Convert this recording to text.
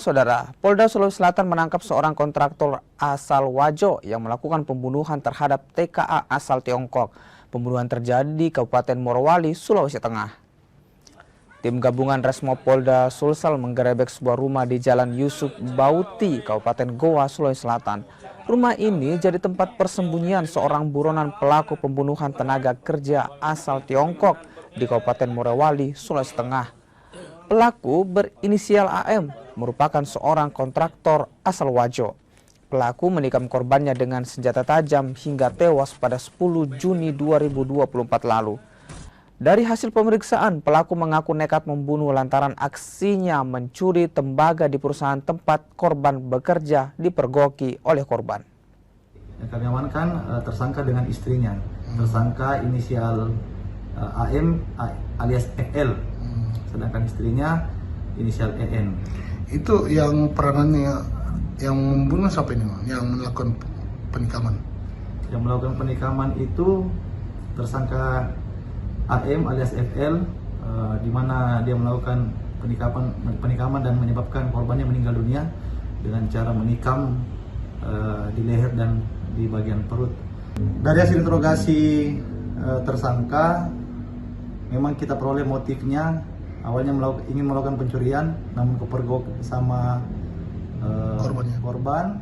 Saudara, Polda Sulawesi Selatan menangkap seorang kontraktor asal Wajo yang melakukan pembunuhan terhadap TKA asal Tiongkok. Pembunuhan terjadi di Kabupaten Morowali, Sulawesi Tengah. Tim gabungan Resmo Polda Sulsel menggerebek sebuah rumah di Jalan Yusuf Bauti, Kabupaten Goa, Sulawesi Selatan. Rumah ini jadi tempat persembunyian seorang buronan pelaku pembunuhan tenaga kerja asal Tiongkok di Kabupaten Morowali, Sulawesi Tengah. Pelaku berinisial AM merupakan seorang kontraktor asal Wajo. Pelaku menikam korbannya dengan senjata tajam hingga tewas pada 10 Juni 2024 lalu. Dari hasil pemeriksaan, pelaku mengaku nekat membunuh lantaran aksinya mencuri tembaga di perusahaan tempat korban bekerja dipergoki oleh korban. Kami amankan tersangka dengan istrinya. Tersangka inisial AM alias EL. Sedangkan istrinya inisial EN. Itu yang peranannya yang membunuh siapa ini, yang melakukan penikaman? Yang melakukan penikaman itu tersangka AM alias FL, di mana dia melakukan penikaman dan menyebabkan korbannya meninggal dunia dengan cara menikam di leher dan di bagian perut. Dari hasil interogasi tersangka, memang kita peroleh motifnya. Awalnya ingin melakukan pencurian, namun kepergok sama korban.